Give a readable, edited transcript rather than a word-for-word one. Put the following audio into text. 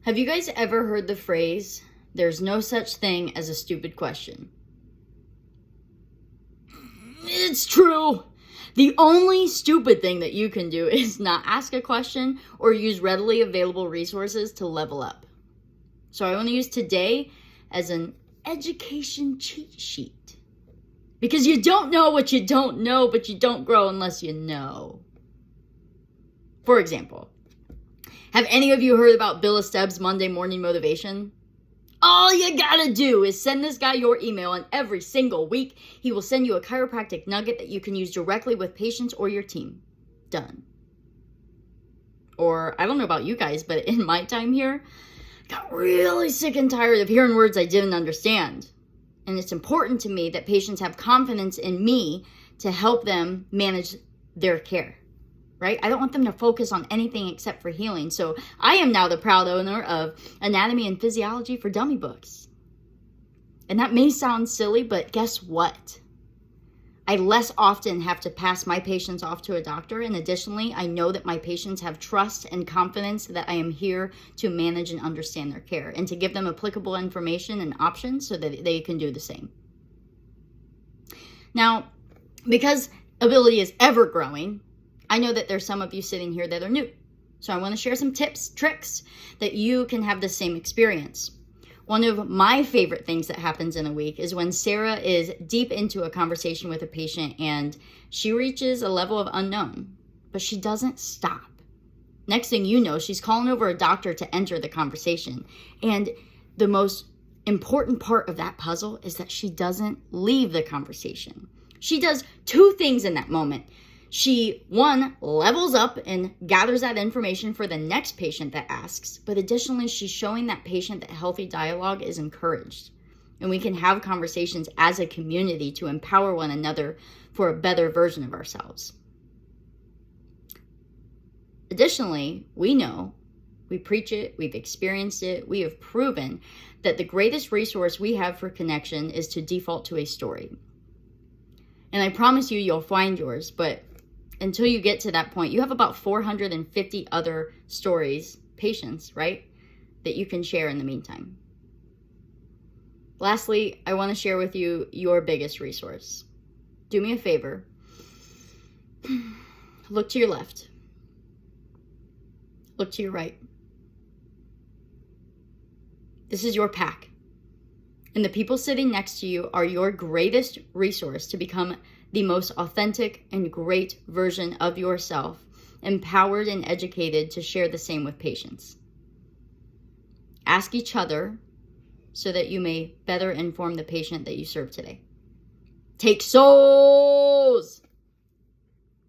Have you guys ever heard the phrase, there's no such thing as a stupid question? It's true. The only stupid thing that you can do is not ask a question or use readily available resources to level up. So I want to use today as an education cheat sheet. Because you don't know what you don't know, but you don't grow unless you know. For example, have any of you heard about Bill Esteb's Monday Morning Motivation? All you gotta do is send this guy your email, and every single week, he will send you a chiropractic nugget that you can use directly with patients or your team. Done. Or, I don't know about you guys, but in my time here, I got really sick and tired of hearing words I didn't understand. And it's important to me that patients have confidence in me to help them manage their care. Right? I don't want them to focus on anything except for healing. So I am now the proud owner of Anatomy and Physiology for Dummy books. And that may sound silly, but guess what? I less often have to pass my patients off to a doctor. And additionally, I know that my patients have trust and confidence that I am here to manage and understand their care and to give them applicable information and options so that they can do the same. Now, because ability is ever growing, I know that there's some of you sitting here that are new. So I want to share some tips, tricks that you can have the same experience. One of my favorite things that happens in a week is when Sarah is deep into a conversation with a patient and she reaches a level of unknown, but she doesn't stop. Next thing you know, she's calling over a doctor to enter the conversation. And the most important part of that puzzle is that she doesn't leave the conversation. She does two things in that moment. She, one, levels up and gathers that information for the next patient that asks, but additionally, she's showing that patient that healthy dialogue is encouraged. And we can have conversations as a community to empower one another for a better version of ourselves. Additionally, we know, we preach it, we've experienced it, we have proven that the greatest resource we have for connection is to default to a story. And I promise you, you'll find yours, but until you get to that point, you have about 450 other stories, patients, right, that you can share in the meantime. Lastly, I want to share with you your biggest resource. Do me a favor. Look to your left. Look to your right. This is your pack. And the people sitting next to you are your greatest resource to become the most authentic and great version of yourself, empowered and educated to share the same with patients. Ask each other so that you may better inform the patient that you serve today. Take souls!